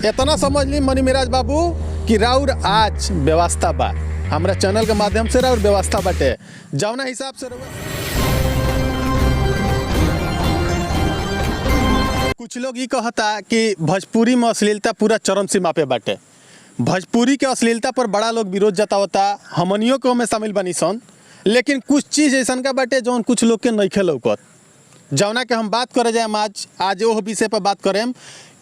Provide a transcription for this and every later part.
इतना समझ ली मनी मिराज बाबू कि राउर आज व्यवस्था बा हमरा चैनल के माध्यम से राउर व्यवस्था बाटे जौना हिसाब से कुछ लोग ये कहता कि भोजपुरी में अश्लीलता पूरा चरम सीमा पे बाटे। भोजपुरी के अश्लीलता पर बड़ा लोग विरोध जतावता, हमनियों को में शामिल बनी सन, लेकिन कुछ चीज़ ऐसा का बाटे जौन कुछ लोग के नइखे लौकत, जौना के हम बात करे जाए आज वो विषय पर बात करें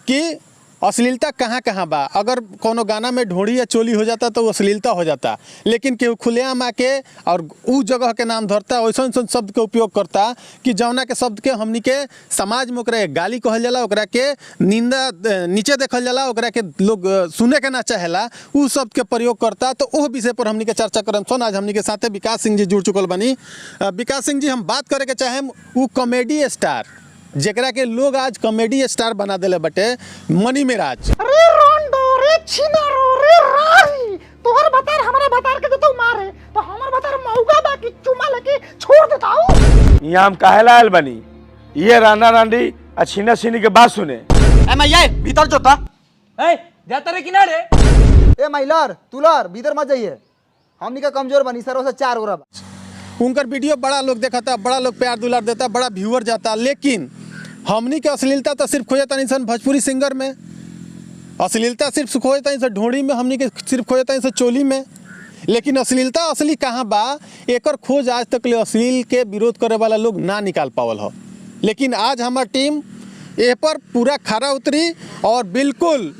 कि अश्लीलता कहाँ कहाँ बा। अगर कोनो गाना में ढोड़ी या चोली हो जाता तो वो अश्लीलता हो जाता, लेकिन केहू खुलेआम आके और उ जगह के नाम धरता, वैसा शब्द के उपयोग करता कि जौना के शब्द के हमनी के समाज में ओकरा गाली कहल जाला, ओकरा के निंदा नीचे देखल जाला, ओकरा के लोग सुने के ना चाहेला, उ शब्द के प्रयोग करता। तो वो विषय पर हमनी के चर्चा करम सन। आज हमनी के साथे विकास सिंह जी जुड़ चुकल बनी। विकास सिंह जी, हम बात करे के चाहेम उ कॉमेडी स्टार जेकरा के लोग आज कॉमेडी स्टार बना देले बटे, मनी मिराज। अरे रोंडो रे छिनारो रे राही, तोहर बतार हमरा बतार के तो मारे तो हमर बतार मौका बाकी चुमा लेके छोड़ देता हूं। यहाँ हम काहेला आयल बनी, ये राना रांडी आ छीना छीनी के बात सुने। ए मैया भीतर जोता ए जाता रे किनारे। ए महिलार तुलार भीतर मत जाइए, हमनी का कमजोर बनी सरो से 4 गोरा। उनकर वीडियो बड़ा लोग देखता, बड़ा लोग प्यार दुलार देता, बड़ा व्यूअर जाता, लेकिन हमनी के अश्लीलता तो सिर्फ खोजता नहीं सन भोजपुरी सिंगर में, अश्लीलता सिर्फ खोजता नहीं सन ढोड़ी में, हमनी के सिर्फ खोजता नहीं सन चोली में, लेकिन अश्लीलता असली कहाँ बा एकर खोज आज तक ले अश्लील के विरोध करे वाला लोग ना निकाल पावल हो। लेकिन आज हमार टीम ए पर पूरा खरा उतरी और बिल्कुल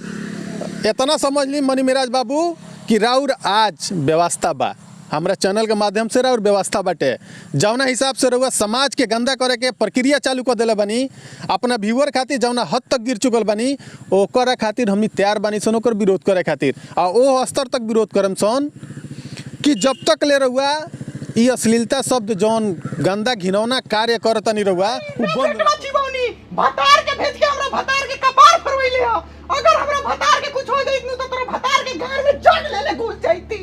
इतना समझ ली मनी मिराज बाबू कि राउर आज व्यवस्था बा हमरा चैनल के माध्यम से राउर व्यवस्था बाटे, जौना हिसाब से रउआ समाज के गंदा करे के प्रक्रिया चालू कर दिले बनी, अपना व्यूअर खातिर जौना हद तक गिर चुकल बनी ओकरा खातिर हमनी तैयार बनी सन ओकर विरोध करे खातिर। आ ओ स्तर तक विरोध करम सन कि जब तक ले रउआ ई अश्लीलता शब्द जौन गंदा घिनौना कार्य करता नहीं रउआ उ बंद भतार के भेज के हमरा भतार के कपार फरवैले ह। अगर हमरा भतार के कुछ हो जाई तो तोरा भतार के घर में जग ले घुस जाईती।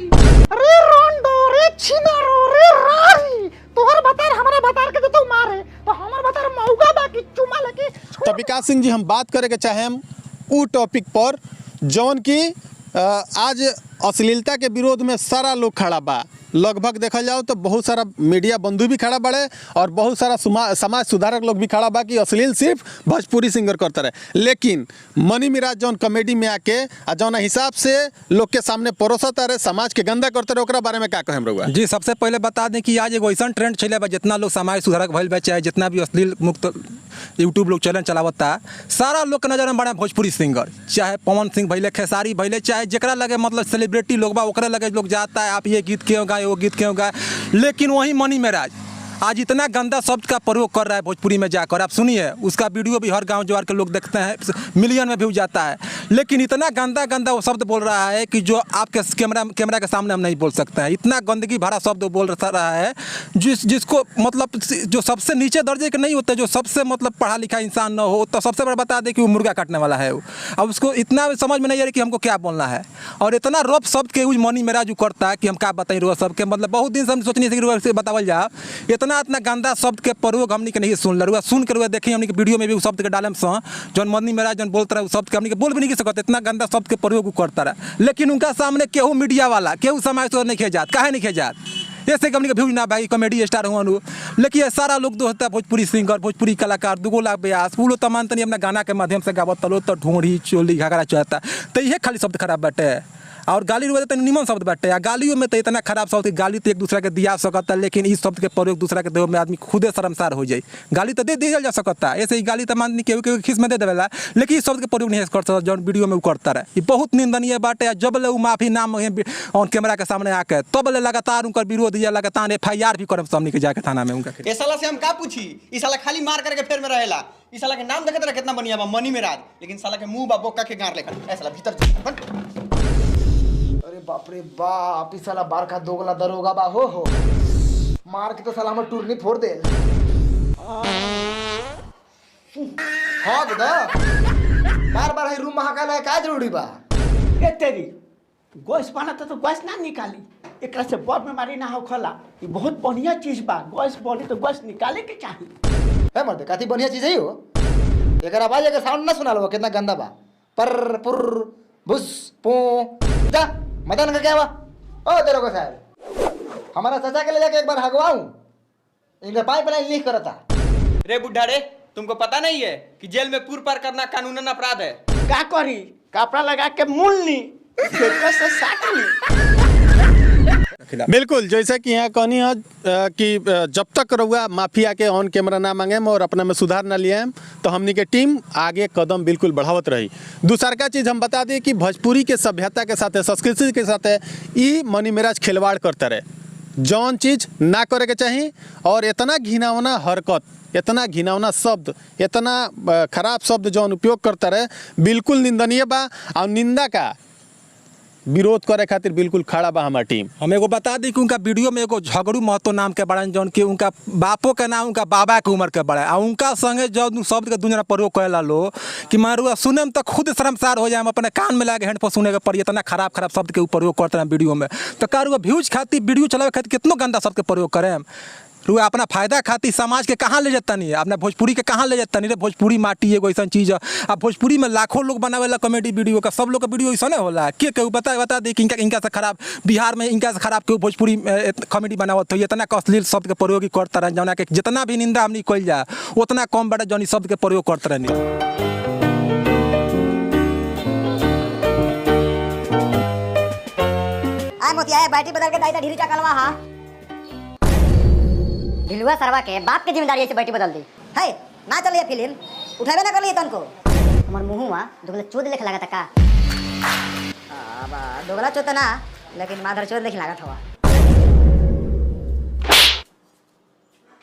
अरे रोंडो रे छिनारो रे राही, तोहर भतार हमरा भतार के तो मारे तो हमर भतार मौका बाकी चुमा लेके। तो विकास सिंह जी, हम बात करे के चाहेम उ टॉपिक पर जौन की आज अश्लीलता के विरोध में सारा लोग खड़ा बा। लगभग देखा जाओ तो बहुत सारा मीडिया बंधु भी खड़ा बड़े और बहुत सारा समाज सुधारक लोग भी खड़ा बा कि अश्लील सिर्फ भोजपुरी सिंगर करते रहे, लेकिन मनी मिराज जौन कॉमेडी में आके आ जौन हिसाब से लोग के सामने परोसता रहे, समाज के गंदा करते रहे, ओकरा बारे में क्या कहें रहुआ? जी, सबसे पहले बता दें कि आज एगो ऐसा ट्रेंड चले बा, जितना लोग समाज सुधारक भइल बा, चाहे जितना भी अश्लील मुक्त यूट्यूब लोग चैनल चलावता, सारा लोग के नजर में बड़ा भोजपुरी सिंगर, चाहे पवन सिंह भइले, खेसारी भइले, चाहे जकरा लगे मतलब सेलिब्रिटी लोग बा ओकरा लगे लोग जाता है आप ये गीत क्यों गाए वो गीत क्यों गाए। लेकिन वही मनी मिराज आज इतना गंदा शब्द का प्रयोग कर रहा है भोजपुरी में जाकर, आप सुनिए, उसका वीडियो भी हर गांव जवार के लोग देखते हैं, मिलियन में व्यू जाता है, लेकिन इतना गंदा गंदा वो शब्द बोल रहा है कि जो आपके कैमरा के सामने हम नहीं बोल सकते हैं। इतना गंदगी भरा शब्द बोल रहा है जिसको मतलब जो सबसे नीचे दर्जे के नहीं होते, जो सबसे मतलब पढ़ा लिखा इंसान न हो, तो सबसे बड़ा बता दे कि वो मुर्गा काटने वाला है। अब उसको इतना समझ में नहीं आ रही कि हमको क्या बोलना है, और इतना रफ शब्द के यूज मनी मिराज करता है कि हम क्या बताएं रोज सबके, मतलब बहुत दिन से हम सोचनी थी कि बतावल जाए, इतना गंदा शब्द के प्रयोग हमनी के नहीं सुन रुआ, सुन के रुआ देखिए हमनी के वीडियो में भी उस शब्द के डालम से जौन मनी मिराज जौन बोलता रहा उस शब्द के हमनी के बोल भी नहीं सकते, इतना गंदा शब्द के प्रयोग करता रहा। लेकिन उनका सामने केहू मीडिया वाला केहू समाज से नहीं खेजात, काहे नहीं खेजात, ऐसे कि हमनी के व्यूज ना भाई कॉमेडी स्टार हुआ। लेकिन ये सारा लोग जो होता है भोजपुरी सिंगर, भोजपुरी कलाकार, 2 लाख ब्यास वो लोग तो मानते नहीं अपना गाना के माध्यम से गावत तलो तो ढोंढी चोली घाघरा चाहता, तो ये खाली शब्द खराब बाटे। और गाली रुआ तो निमन शब्द बाटे, गालियों में तो इतना खराब शब्द, गाली तो एक दूसरा के दिया सकता, लेकिन इस शब्द के प्रयोग दूसरा के देह में आदमी खुदे शर्मसार हो जाए। गाली तो दे दिया जा सकता, ऐसे ही गाली तो मान केहू खिस में दे देवेला, लेकिन इस शब्द के प्रयोग नहीं कर सकता जौन वीडियो में वो करता रहे। ये बहुत निंदनीय बाटे। जब ले माफी नाम और कैमरा के सामने आके तब ले लगातार उनका विरोध या लगातार FIR भी करम सामने के जाके थाना में उनका। ए साला से हम का पूछी, ई साला खाली मार करके फेर में रहेला, ई साला के नाम देखत रहे कितना बढ़िया बा मनी मिराज, लेकिन साला के मुंह बा बोका के गार लेखा। ए साला भीतर अरे बाप रे बाप, इस साला बार का दोगला दरोगा बा हो मार के तो साला हमर टूरनी फोड़ दे। हाँ गदा बार है रूम महाकाल है, का जरूरी बा? ए तेरी गैस बना तो गैस ना निकाली, एक से बड़ बीमारी ना हो खला। ये बहुत बढ़िया चीज बा, गैस बोली तो गैस निकाले के चाहिए। है मर्द काती बढ़िया चीज है हो, एक आवाज के साउंड ना सुना लो कितना गंदा बा। पर पुर बुस पू जा मदन का क्या हुआ? ओ तेरे को साहब हमारा चाचा के ले जाके एक बार हगवाऊं, इनका पाइपलाइन लीक करा था। रे बुढ़ा रे, तुमको पता नहीं है कि जेल में पूर पार करना कानूनन अपराध है? का करी कपड़ा लगा के मूलनी पेपर से साट ली। बिल्कुल, जैसे कि यहाँ कहनी है कि जब तक रहुआ माफिया के ऑन कैमरा ना मांगे और अपने में सुधार ना लिए तो हमनी के टीम आगे कदम बिल्कुल बढ़ावत रही। दूसर का चीज़ हम बता दी कि भोजपुरी के सभ्यता के साथ संस्कृति के साथ ई मनी मेराज खिलवाड़ करते रहे, जौन चीज़ ना करे के चाहिए। और इतना घिनौना हरकत, इतना घिनौना शब्द, इतना खराब शब्द जौन उपयोग करते रहे, बिल्कुल निंदनीय बा। और निंदा का विरोध करे खातिर बिल्कुल खड़ा बा हमार टीम। हम एगो बता दी कि उनका वीडियो में एगो झगड़ू महतो नाम के बड़ा जौन कि उनका बापो के नाम उनका बाबा के उम्र के बड़ा, और उनका संगे जब शब्द के दुनिया प्रयोग करेला लो कि मारुआ सुने में तो खुद शर्मसार हो जाए, हम अपने कान में लाके हेडफोन सुने के पड़ी, इतना खराब खराब शब्द के प्रयोग करते हैं वीडियो में। तो कारुआ व्यूज खातिर वीडियो चलावे खातिर कितना गंदा शब्द के प्रयोग करें रुआ अपना फायदा खातिर समाज के कहाँ ले जाता नहीं है, अपना भोजपुरी के कहाँ ले जाता नहीं रे। भोजपुरी माटी एगो ऐसा चीज़ है, अब भोजपुरी में लाखों लोग बनावेला कॉमेडी वीडियो का, सब लोग का वीडियो ऐसा नहीं होला। के केहू बता दे कि इनका से खराब बिहार में इनका से खराब केहू भोजपुरी कॉमेडी बनावत हो, इतना अश्लील शब्द के प्रयोग करता रहे, जौना के जितना भी निंदा हमनी कल जाए उतना कम बड़ा जौन शब्द के प्रयोग करते रहनी। आय मोतिया बैटरी बदल के दाई ढीली चकलवा। हाँ ढिलुआ सरवा के बाप के जिम्मेदारी से बैटरी बदल दी है ना। चलिए फिल्म उठावे ना कर लिए तनको हमर मुंहवा दोगला चोद लेख लागत का। अब दोगला चोद ना लेकिन माधर चोद लेख लागत हवा।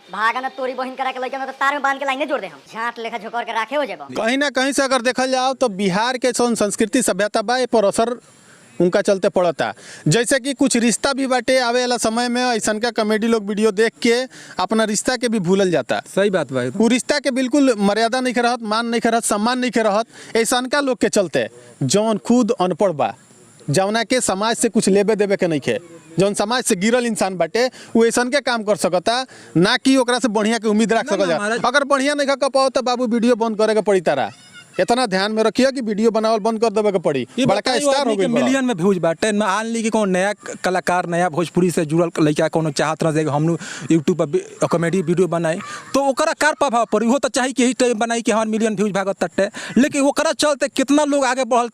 भागन तोरी बहिन करा के लइका में तो तार में बांध के लाइने जोड़ दे, हम झाट लेखा झोकर के राखे हो जेबा। कहीं ना कहीं से अगर देखल जाओ तो बिहार के जौन संस्कृति सभ्यता बा पर असर उनका चलते पड़ता। जैसे कि कुछ रिश्ता भी बाटे आवे वाला समय में ऐसा का कॉमेडी लोग वीडियो देख के अपना रिश्ता के भी भूलल जाता। सही बात भाई, वो रिश्ता के बिल्कुल मर्यादा नहीं रहत, मान नहीं रहत, सम्मान नहीं रहत। ऐसा का लोग के चलते जौन खुद अनपढ़ बा, जौना के समाज से कुछ लेबे देवे के नहीं खे, जौन समाज से गिरल इंसान बाटे वो ऐसा के काम कर सकता ना कि ओकरा से बढ़िया के उम्मीद रख सकता। अगर बढ़िया नहीं कर पाओ तो बाबू वीडियो बंद करे के पड़ी तारा। इतना ध्यान में रखिए कि वीडियो बनावल बंद कर देवे के पड़ी। बड़का स्टार हो गई, मिलियन में व्यूज बाटे। मान ली कि कौन नया कलाकार नया भोजपुरी से जुड़ल लड़का कोनो चाहत रह जाएगा हम यूट्यूब पर कॉमेडी वीडियो बनाई तो ओकरा कार प्रभाव पड़ी। वो तो चाहिए कि यही टाइम बनाई कि हमारे मिलियन व्यूज भागत तटे, लेकिन ओकरा चलते कितना लोग आगे बढ़ल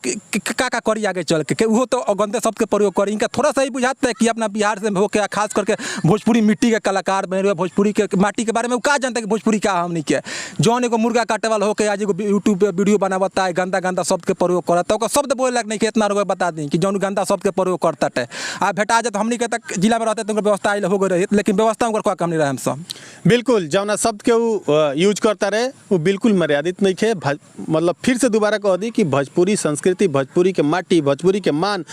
का करी आगे चल के वो तो गंदे शब्द के प्रयोग करी। इनका थोड़ा सा ही बुझाता है कि अपना बिहार से होकर खास करके भोजपुरी मिट्टी के कलाकार बने हुए, भोजपुरी के माटी के बारे में वो का जानता है कि भोजपुरी का हमनी के जौन एगो मुर्गा काटे वाला होकर आज एगो यूट्यूब पे वीडियो बनावता है, गंदा गंदा शब्द के प्रयोग करता है। शब्द बोले लग नहीं कि इतना लोग बता दी कि जौन गंदा शब्द के प्रयोग करता है। आ भेटा जाए तो हमनी के तक जिला में रहते तो व्यवस्था हो गई रही, लेकिन व्यवस्था उनका कोई कम नहीं रहे। हम सब बिल्कुल जौना शब्द के वो यूज करता रहे वो बिल्कुल मर्यादित नहीं थे। मतलब फिर से दोबारा कह दी कि भोजपुरी संस्कृति, भोजपुरी के माटी, भोजपुरी के मान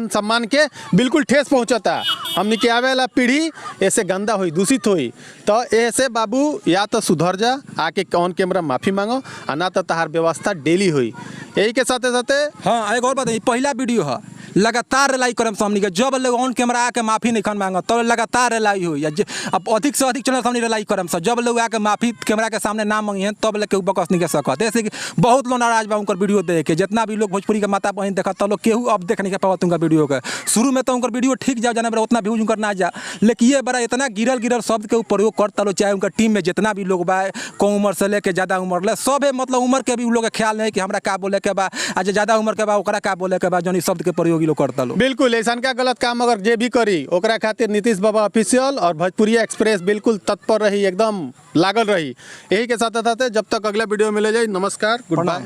सम्मान के बिल्कुल ठेस पहुँचता। हमनी के आवे वाला पीढ़ी ऐसे गंदा हुई, दूषित हुई तो ऐसे बाबू या तो सुधर जा, आके ऑन कैमरा माफ़ी मांगो, और ना तो तहार व्यवस्था डेली हुई। यही के साथे साथे हाँ एक और बात, पहला वीडियो है लगातार रिलाई करम सामने के, जब लोग ऑन कैमरा आके माफी नहीं खन मांगो तो लगातार रिलाई हुई। अब अधिक से अधिक चैनल सामने रिलाई करम सब, जब लोग आके माफी कैमरा के सामने ना मांगी तब लेके बकस नहीं के सकत। ऐसे कि बहुत लोग नाराज बा उनकर वीडियो देख के, जितना भी लोग भोजपुरी के माता बहन देखा तो लोग केहू अब देख नहीं के पावत उनका वीडियो के। शुरू में तो उनकर वीडियो ठीक जा जाने उतना व्यूज उनकर ना जा, लेकिन ये बड़ा इतना गिरल शब्द के प्रयोग करता लो, चाहे उनका टीम में जितना भी लोग बा कम उम्र से लेके ज़्यादा उम्र ले सब मतलब उम्र के भी लोग ख्याल नहीं कि हमरा का बोले के बा, आज ज़्यादा उम्र के बा ओकरा का बोले के बा, जौन शब्द के प्रयोग लोग करता लो। बिल्कुल ऐसा का गलत काम अगर जे भी करी ओकरा खातिर नीतीश बाबा ऑफिशियल और भोजपुरी एक्सप्रेस बिल्कुल तत्पर रही, एकदम लागल रही। यही के साथ साथ जब तक अगला वीडियो मिले जाए, नमस्कार, गुड बाय।